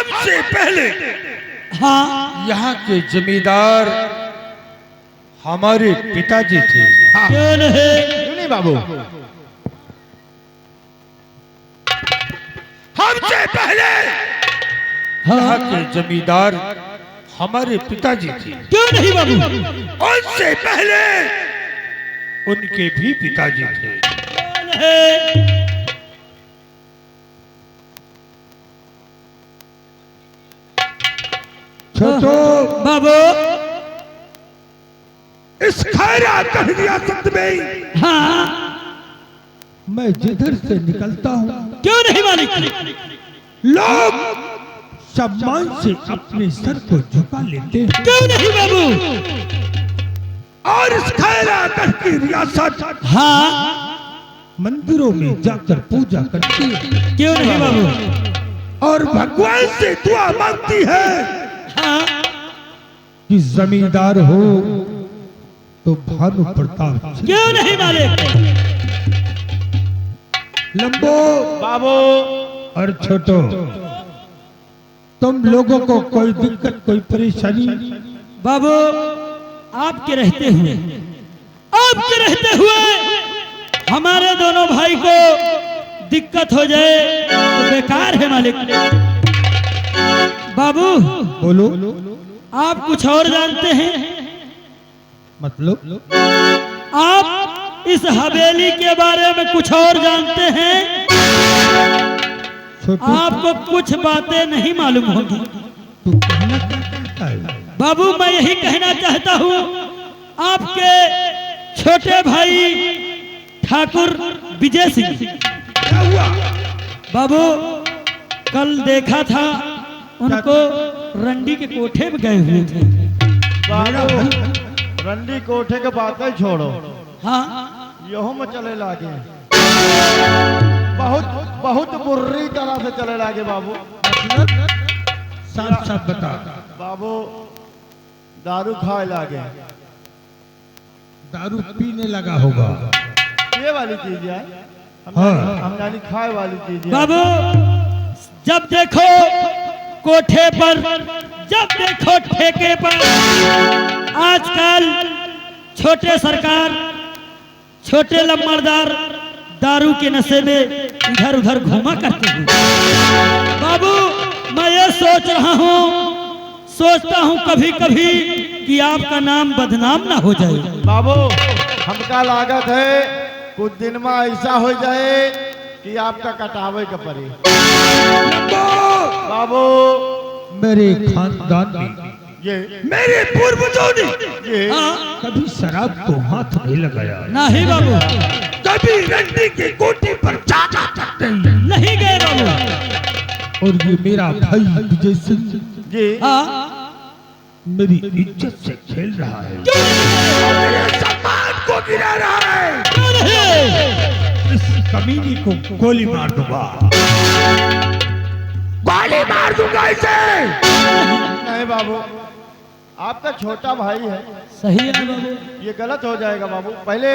हमसे पहले हाँ यहाँ के जमींदार हमारे पिताजी थे। हाँ। क्यों नहीं? क्यों नहीं बाबू? हमसे पहले यहाँ के जमींदार हमारे पिताजी थे। क्यों नहीं बाबू? उनसे पहले उनके भी पिताजी थे। क्यों नहीं? छोटो बाबू इस खैरात रियासत में हाँ मैं जिधर से निकलता हूँ क्यों नहीं मालिक? लोग सम्मान से अपने सर को झुका लेते हैं क्यों नहीं बाबू? और इस खैरात की रियासत हाँ मंदिरों में जाकर पूजा करती है क्यों नहीं बाबू? और भगवान से दुआ मांगती है हाँ कि जमींदार हो तो भानु प्रताप क्यों नहीं मालिक? लंबो बाबू और छोटो तुम लोगों को कोई दिक्कत कोई परेशानी बाबू आपके रहते हुए हमारे दोनों भाई को दिक्कत हो जाए तो बेकार है मालिक। बाबू बोलो आप कुछ और जानते हैं? मतलब आप इस हवेली के बारे में कुछ और जानते हैं? छोटू आपको कुछ बातें नहीं मालूम होगी। तू कहना क्या चाहता है? बाबू मैं यही कहना चाहता हूँ आपके छोटे भाई ठाकुर विजय सिंह क्या हुआ? बाबू कल देखा था उनको रंडी के कोठे में गए हुए थे। बाबू रंडी कोठे के बात ही छोड़ो, हाँ यहो में चले लागे, बहुत बहुत बुरी तरह से चले लागे बाबू। साफ साफ बता। बाबू दारू खाए लागे, दारू पीने लगा होगा। ये वाली चीज है, हाँ। हम यानी खाए वाली चीज है। बाबू जब देखो कोठे पर, जब देखो ठेके पर, आजकल छोटे सरकार, छोटे लम्बरदार दारू के नशे में इधर उधर घूमा करते हैं। बाबू मैं ये सोचता हूँ कभी कभी कि आपका नाम बदनाम ना हो जाए। बाबू हमका लागत है कुछ दिन में ऐसा हो जाए कि आपका कटावे का पड़े। बाबू मेरे खानदान में ये मेरे पूर्वजों ने ये हाँ कभी शराब को हाथ नहीं लगाया, नहीं बाबू, कभी रंडी की कोठी पर चाचा तक नहीं गए बाबू। और ये मेरा भाई विजय सिंह जी हाँ मेरी इज्जत से खेल रहा है, मेरे सम्मान को गिरा रहा है। क्यों नहीं? इस कमीनी को गोली मार दूंगा, गोली मार दूंगा इसे। नहीं बाबू, आपका छोटा भाई है, सही है बाबू। ये गलत हो जाएगा बाबू। पहले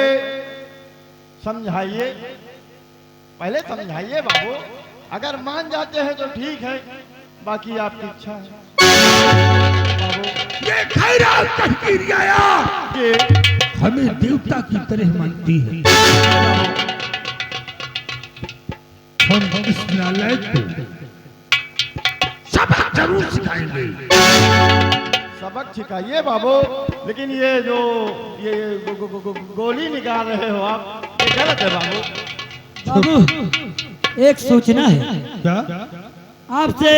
समझाइए, पहले समझाइए बाबू। अगर मान जाते हैं तो ठीक है, बाकी आपकी इच्छा है बाबू। ये खैरात की रियाया ये हमें देवता की तरह मानती है। हम इस नालायक को सबक जरूर सिखाएंगे। सबक सिखाइए बाबू, लेकिन ये जो ये गोली निकाल रहे हो आप, ये गलत है बाबू। बाबू एक सूचना है, क्या? आपसे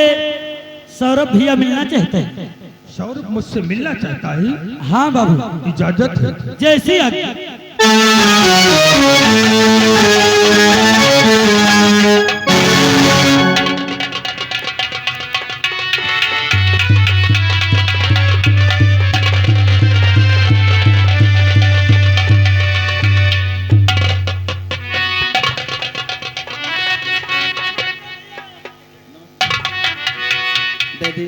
सौरभ भैया मिलना चाहते हैं। सौरभ मुझसे मिलना चाहता है? हाँ बाबू, इजाजत है? जैसी आज्ञा। डैडी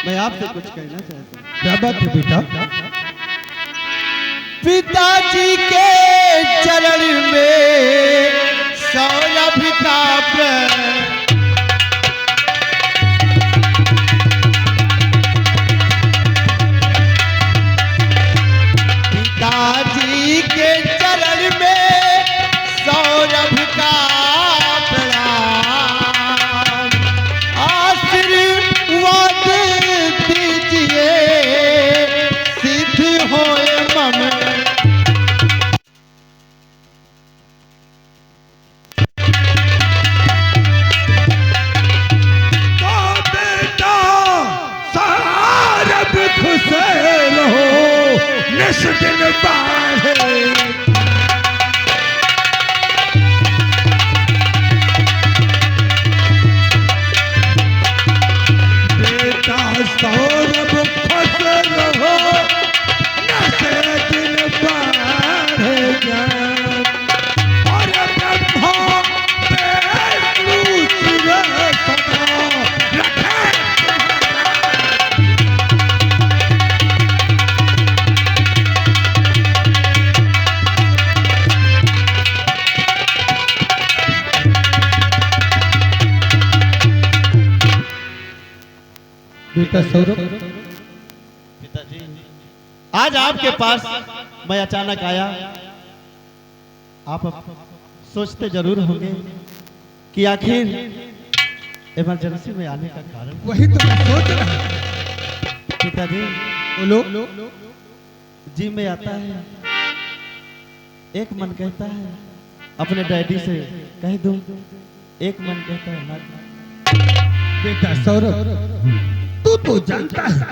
मैं आपसे कुछ कहना चाहता हूँ। क्या बात है बेटा? पिताजी के चरण में सौरभ का प्रेम दिन बढ़े। बेटा सौरभ खुश रहो, न से दिन बढ़े जान। और ब्रह्मा विष्णु शिव सदा रखे। बेटा सौरभ, पिताजी, आज आपके पास मैं अचानक आया। आप सोचते जरूर होंगे कि आखिर इमरजेंसी में आने का कारण। वही तो मैं सोच रहा हूं। पिताजी, बोलो। जी में आता है, एक मन कहता है अपने डैडी से कह दूं, एक मन कहता है ना। बेटा सौरभ, तू तो जानता है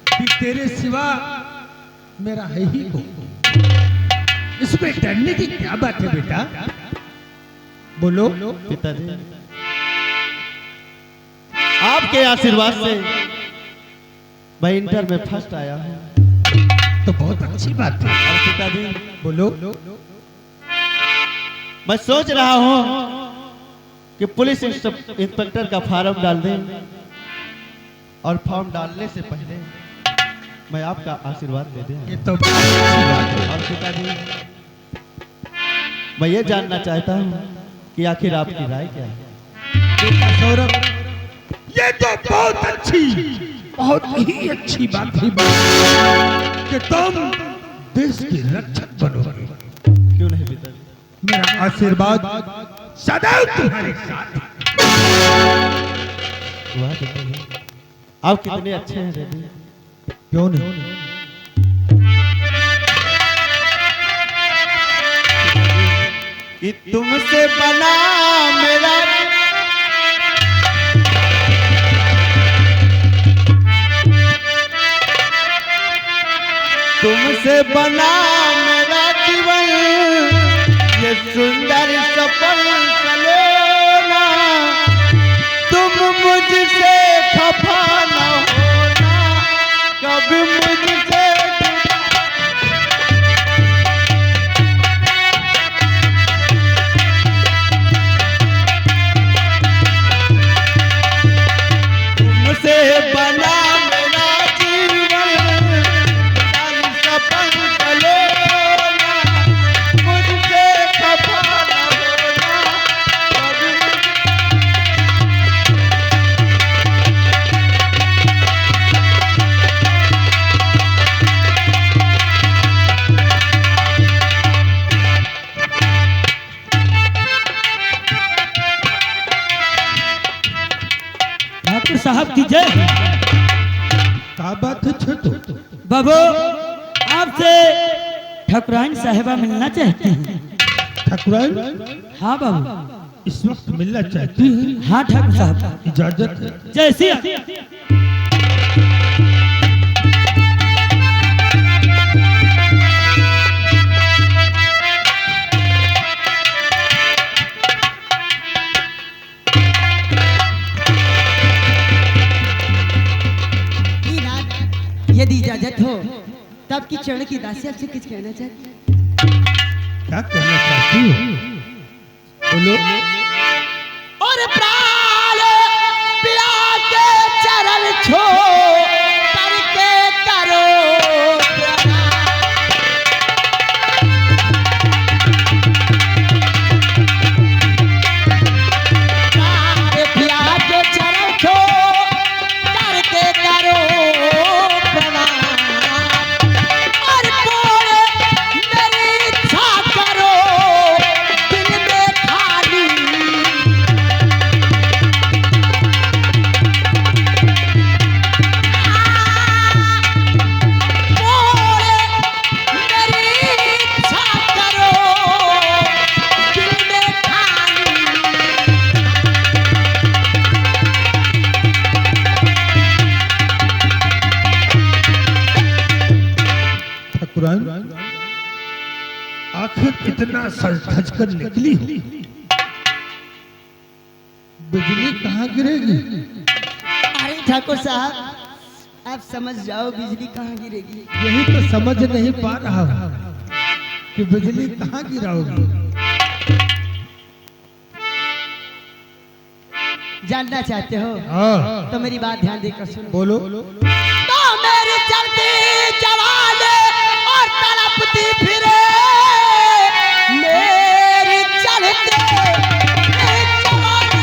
कि तेरे सिवा मेरा है ही को। इसमें डरने की क्या बात है बेटा? बोलो। पिताजी, आपके आशीर्वाद से मैं इंटर में फर्स्ट आया हूँ। तो बहुत अच्छी बात है। और पिताजी, बोलो। मैं सोच रहा हूँ कि पुलिस इंस्पेक्टर का फॉर्म डाल दें, और फॉर्म डालने से पहले मैं आपका आशीर्वाद दे दूं। ये तो बहुत अच्छी बात है। और पिताजी, मैं ये जानना चाहता हूँ कि आखिर आपकी राय क्या है? बेटा सौरभ, ये तो बहुत ही अच्छी बात है कि तुम देश के रक्षक बनोगे। क्यों नहीं पिताजी? मेरा आशीर्वाद सदैव तुम्हारे साथ है। वाह पिताजी, आप कितने अच्छे हैं डैडी। क्यों नहीं? कि तुमसे बना मेरा, तुमसे बना मेरा जीवन, ये सुंदर सफल सलोना। तुम मुझसे खफा न होना, कभी मुझसे तुमसे बना मेरा जीवन, सफल सलोना। मुझसे खफा न होना, कभी ठाकुर साहब की जय। क्या बात है छोटू? बाबू, आपसे ठाकुराइन साहिबा मिलना चाहते हैं। ठाकुराइन हाँ बाबू। इस वक्त मिलना चाहती है? हाँ ठाकुर साहब, इजाजत है। जय सिया। यदि इजाजत हो तो आपकी चरण की दासी आपसे कुछ कहना चाहती है। क्या कहना चाहती हो? बोलो। और प्राण पिया के चरण छो करके करो प्राण पिया के चरण छो करके करो और पूरे मेरी इच्छा करो, दिल में खाली ठाकुराइन, आखिर कितना सज धज कर निकली हो? बिजली कहाँ गिरेगी? अरे ठाकुर साहब, आप समझ जाओ बिजली कहाँ गिरेगी। यही तो समझ नहीं पा रहा हूँ कि बिजली कहाँ गिराओगी। जानना चाहते हो हाँ तो मेरी बात ध्यान देकर सुनो। बोलो। तो मेरी चलती जवानी और तड़पती फिरे, मेरी चलती जवानी।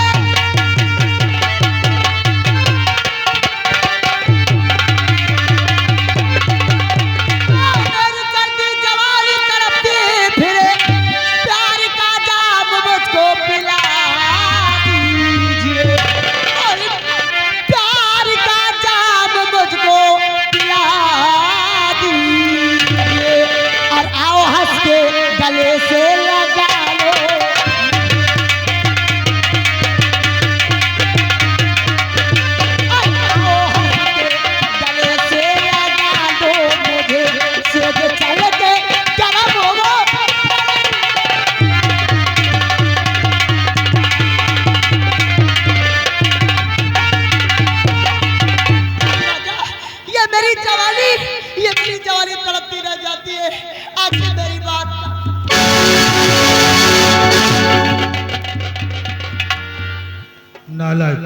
मेरी चलती जवानी तड़पती फिरे, प्यार का जाम मुझको पिला दीजिए, और प्यार का जाम मुझको पिला दीजिए, और आओ हंस के गले से लगा लो। और आओ हंस के गले से लगा दो मुझे, सेज चल के करम हो। ये मेरी जवानी तड़पती रह जाती है। आखिर मेरी बात नालायक,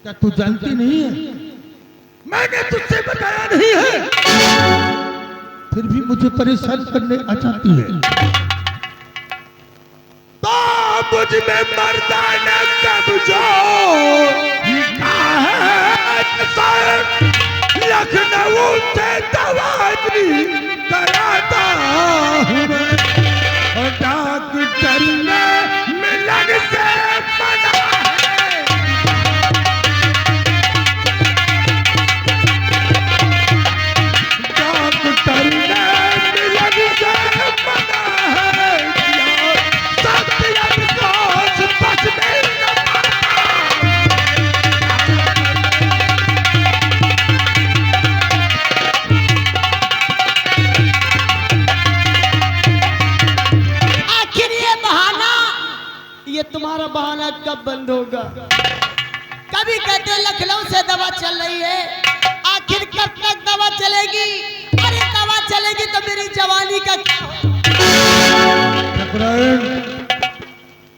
क्या तू जानती नहीं है? मैंने तुझसे बताया नहीं है, फिर भी मुझे परेशान करने आ जाती है। तो मुझ में मर्दाना कब्जा लखनऊ से दवाई कराता हूँ मैं, और डॉक्टर ने मिलन से मना है। डॉक्टर ने मिलन से मना है, सत्य अफसोस बच में न ये तुम्हारा बहाना कब बंद होगा? कभी कहते लखनऊ से दवा चल रही है, आखिर कब तक दवा चलेगी? अरे दवा चलेगी तो मेरी जवानी का क्या होगा?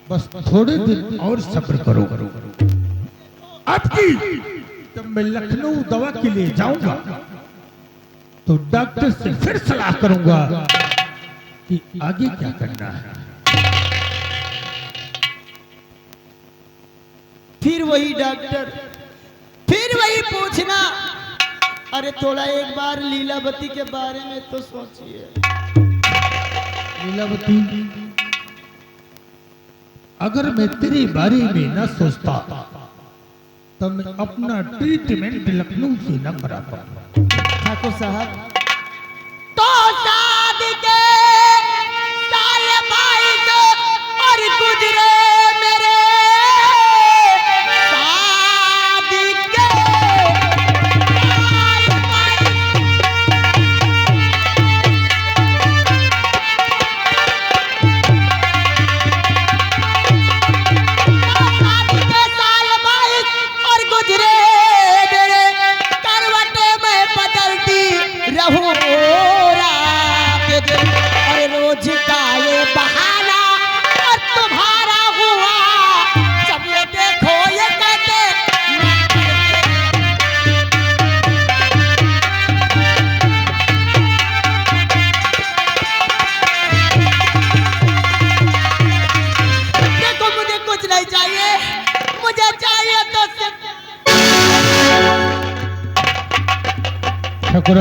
बस थोड़े दिन और सब्र करो। अब की जब मैं लखनऊ दवा के लिए जाऊंगा तो डॉक्टर से फिर सलाह करूंगा कि आगे क्या करना है। फिर वही डॉक्टर, फिर वही पूछना। अरे थोड़ा एक बार लीलावती के बारे में तो सोचिए। लीलावती, अगर मैं तेरे बारे में न सोचता तो मैं अपना ट्रीटमेंट लखनऊ से न कराता। ठाकुर साहब, तो शादी के साल 22 और गुजरे मेरे, शादी के साल 22 और गुजरे मेरे, करवटे में बदलती रहूं रात दिन, और रोज का ये बहाना और तुम्हारा हुआ, जब ये देखो ये कहते देखो मुझे कुछ नहीं चाहिए, मुझे चाहिए तो सिर्फ ठाकुर,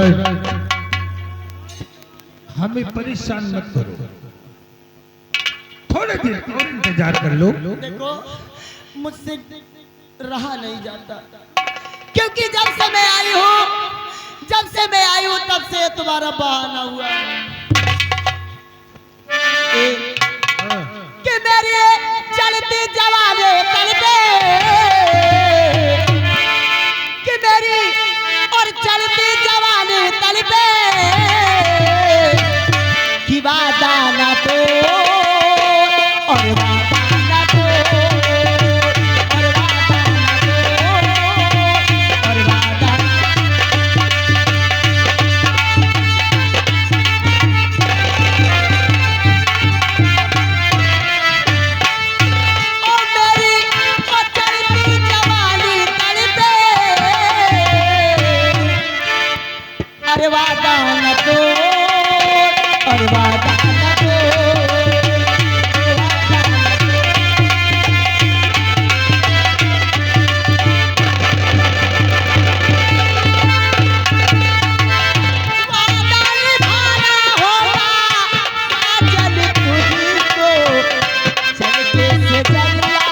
हमें परेशान मत करो, थोड़े दिन और इंतजार कर लो। देखो मुझसे रहा नहीं जाता, क्योंकि जब से मैं आई हूँ तब से तुम्हारा बहाना हुआ कि मेरी चलती जवानी तलबे, कि मेरी और चलती जवानी तलबे अरे वादा न तो अरे वादा न तो वादा निभाना होगा साजन तुझको चलते से चलिया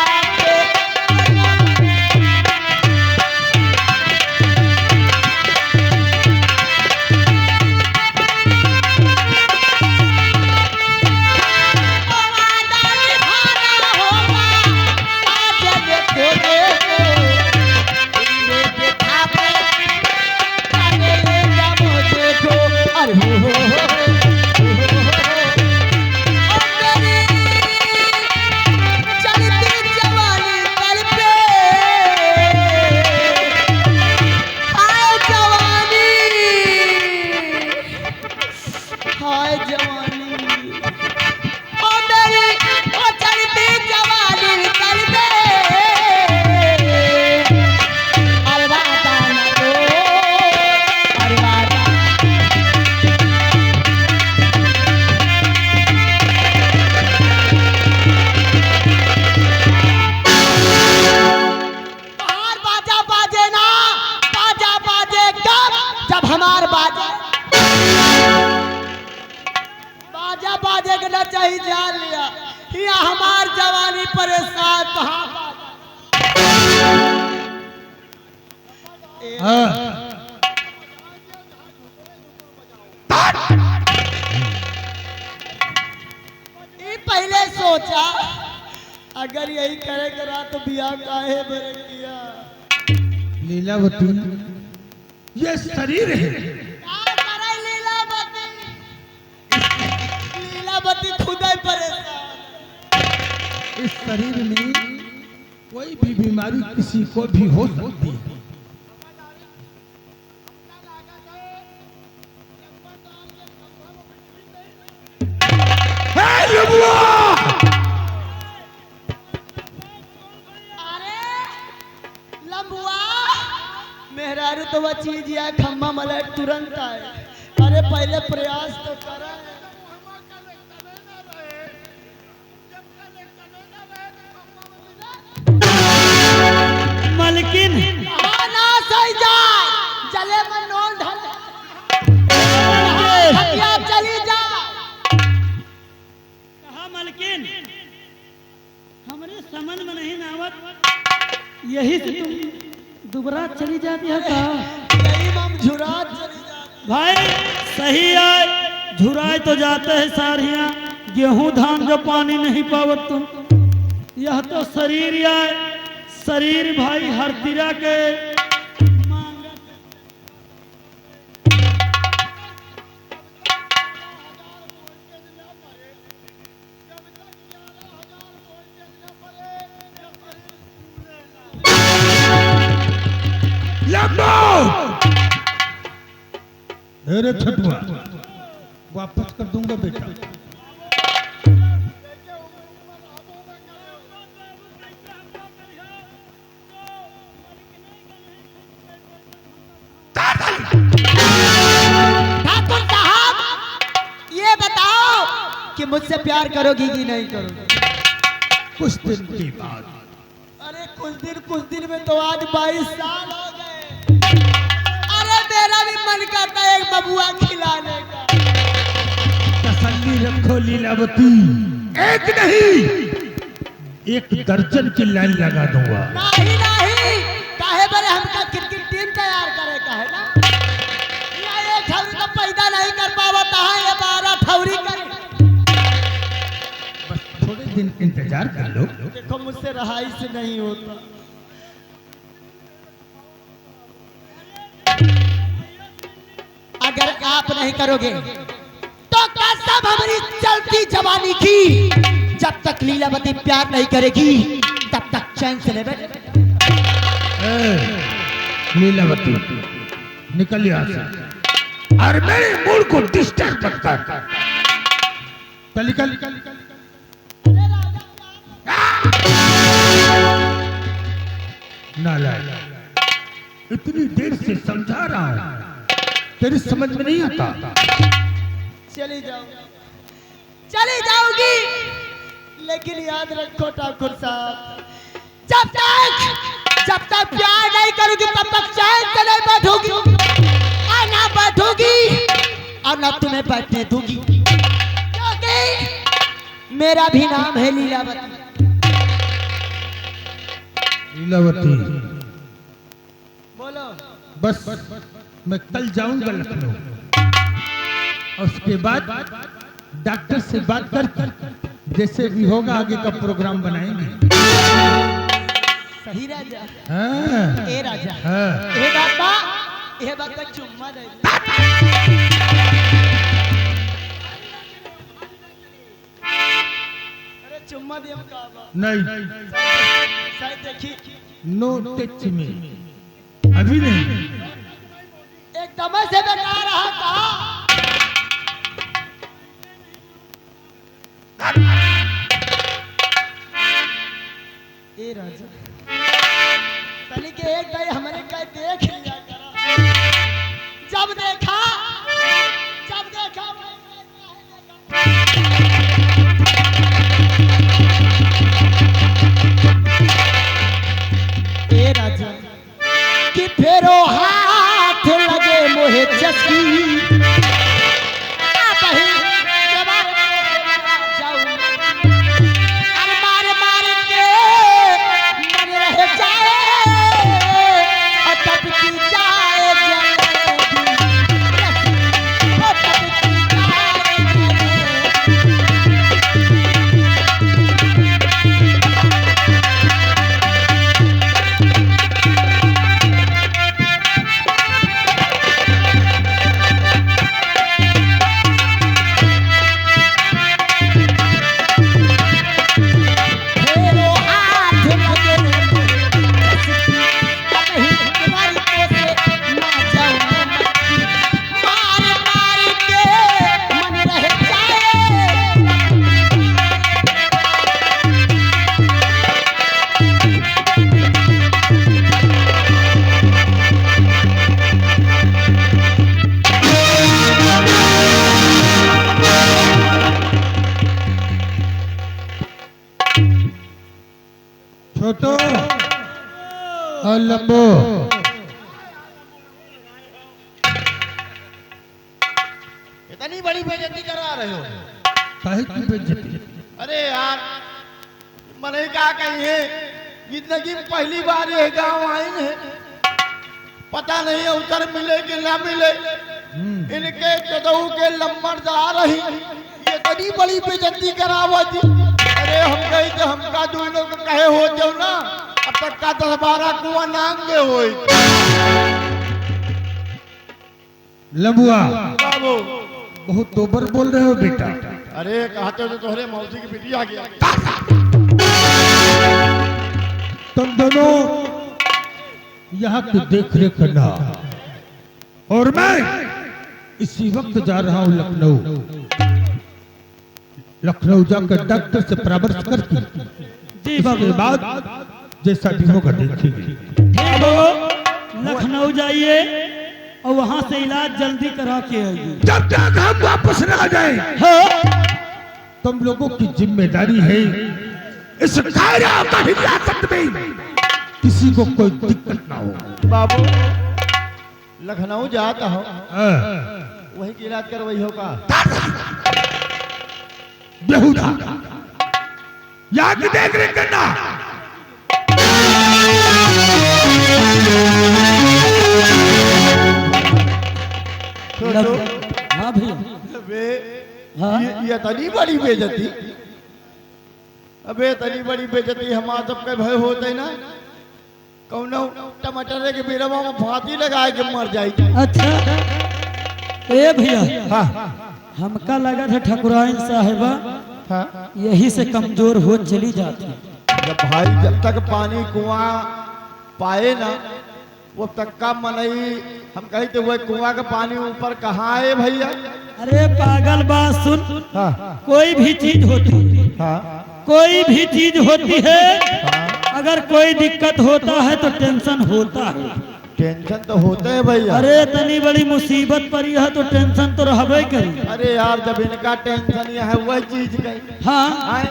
चाहिए जान लिया ये हमार जवानी परेशान पहले सोचा अगर यही करेगा तो बिया काहे बरे किया लीलावती ये शरीर है लीलावती खुद ही परेशान इस शरीर में कोई भी बीमारी किसी को भी हो सकती है मेहरारू तो वह चीज है खम्मा मले तुरंत आए अरे पहले प्रयास तो करा मलकिन ना सही जाए चले में नोन ढल हटिया चली जा कहा मलकिन हमरे समझ में नहीं आवत यही से तुम दुबरा चली जाती है कहा यही हम झुरा चली जाती भाई सही है झुराए तो जाते हैं सारियां गेहूं धान जो पानी नहीं पावत तुम यह तो शरीर या शरीर भाई हर तिरा के अरे छठुआ वापस कर दूंगा बेटा ठाकुर साहब ये बताओ कि मुझसे प्यार करोगी कि नहीं करोगी कुछ दिन के बाद अरे कुछ दिन में तो आज 22 साल हो गए अरे मेरा भी मन करता है एक बबुआ खिलाने का तसल्ली रखो लीलावती एक नहीं एक दर्जन की लाइन लगा दूंगा नहीं काहे बरे हमका क्रिकेट टीम तैयार करे का है ना ये एक ठौरी तो पैदा नहीं कर पावता है ये 12 ठौरी करे बस थोड़े दिन इंतजार कर लो देखो मुझसे रहाई से नहीं होता अगर आप नहीं करोगे तो कसम हमारी चलती जवानी की जब तक लीलावती प्यार नहीं करेगी तब तक चैन से नहीं बैठेगी लीलावती निकल यहाँ से और मेरे मूड को डिस्टर्ब मत कर चल निकल नालायक इतनी देर से समझा रहा हूं तेरी समझ में नहीं आता। चली जाओ, चली जाओगी, लेकिन याद रखो ठाकुर साहब, जब तक प्यार नहीं करोगी तब तक चैन से नहीं बैठोगी, और ना बैठोगी और ना तुम्हें बैठने दूंगी, क्योंकि मेरा भी नाम है लीलावती। लीलावती, बोलो। बस मैं कल जाऊंगा लखनऊ, और उसके बाद डॉक्टर से बात करके जैसे भी होगा आगे का प्रोग्राम बनाएंगे। सही राजा। हाँ, ए राजा, हाँ। ए बात का चुम्मा दे। अरे चुम्मा दे हम कहा नहीं, शायद देखी नो टच मी, अभी नहीं। एकदम से बता रहा था। ए राजा, तनी के एक गए हमारे का देख लिया करा। जब देखा ए राजा कि फेरो हाथ लगे मोहे चस्की, छोटो और लंबो, इतनी बड़ी बेइज्जती करा रहे हो? काहे की बेइज्जती? अरे यार, मैंने क्या कहिए, जिंदगी में पहली बार ये गांव आए हैं, पता नहीं अवसर मिले कि ना मिले, इनके चदऊ के लम्बरदार रही, ये इतनी बड़ी बेइज्जती करावती। अरे हम कही तो हमका दोनों को कहे हो जो ना, अब तक का 10-12 कुआं नांगे होई। लंबुआ, बाबू, बहुत दोबर बोल रहे हो बेटा। अरे कहते हो तो तोहरे मौसी की बेटी आ गया। तुम दोनों यहाँ की देख रेख करना, और मैं इसी वक्त जा रहा हूँ लखनऊ। लखनऊ जाकर डॉक्टर से परामर्श करके इसके बाद जैसा भी होगा देखेंगे। ठीक हो, लखनऊ जाइए और वहाँ से इलाज जल्दी करा के आइए। जब तक हम वापस न आ जाए, हाँ, तुम लोगों की जिम्मेदारी है इस कायरा का हिरासत में किसी को कोई दिक्कत ना हो। बाबू, लखनऊ जाता हो, हाँ। वही की इलाज करवाई होगा। बेहुदा याद देख रेख करना। छोटू, हाँ भैया, अबे हाँ। ये तनी बड़ी बेइज्जती, अबे तनी बड़ी बेइज्जती हमारा सबके भय होते ना, कौनो टमाटर के बेरवा में फांसी लगाए के मर जाई। अच्छा ए भैया, हाँ हमका लगा था ठकुराइन साहिबा हाँ। यही से कमजोर हो चली जाती। जब भाई जब तक पानी कुआं पाए ना, वो तक का मनई हम कही तो वो कुआं का पानी ऊपर कहाँ है भैया? अरे पागल बात सुन, हाँ कोई भी चीज होती है, हाँ कोई भी चीज होती है, हाँ। अगर कोई दिक्कत होता है तो टेंशन होता है। टेंशन तो होते है भैया। अरे इतनी बड़ी मुसीबत पर यह तो टेंशन तो रहबे करी। अरे यार जब इनका टेंशन यह है वही चीज गई, हाँ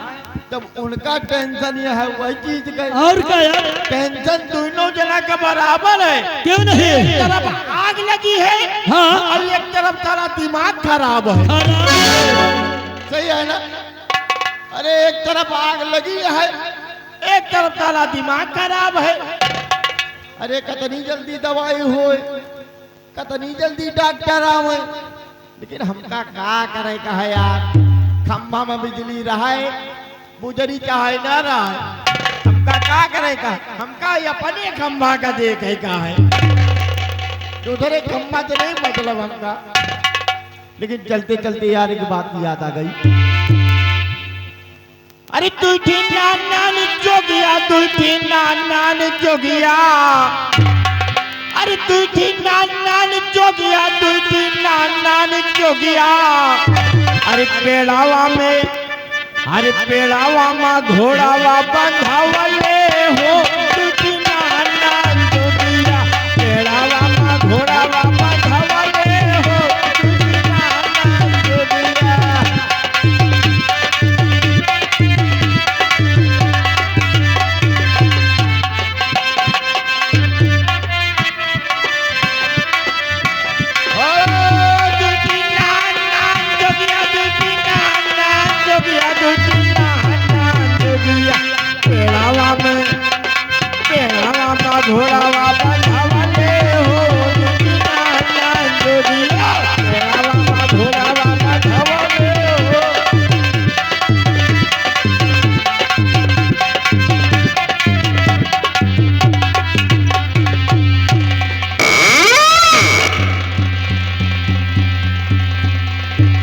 जब उनका टेंशन यह है वही चीज गई। और क्या यार, टेंशन दोनों जना का बराबर है। क्यों नहीं? एक तरफ आग लगी है हाँ और एक तरफ सारा दिमाग खराब है। खराब है। सही है ना? अरे एक तरफ आग लगी है, एक तरफ सारा दिमाग खराब है। अरे कतनी जल्दी दवाई होए, कतनी जल्दी डॉक्टर आवे, लेकिन हमका का करे का है यार। खंभा में बिजली रहे, बुजरी चाहे ना रहे, हमका का करे का। हमका अपने खंभा का देखे का है, दूसरे खंभा से नहीं मतलब हमका। लेकिन चलते चलते यार एक बात याद आ गई। अरे तू थी नान जोगिया, तू थी नान जोगिया, अरे तू थी नान जोगिया, तू थी नान जोगिया। अरे पेड़ावा में, अरे पेड़ावा में घोड़ावा बंधावले हो, तू थी नान जोगिया, पेड़ावा में घोड़ावा बंधावले हो, तू थी नान जोगिया। घोड़ा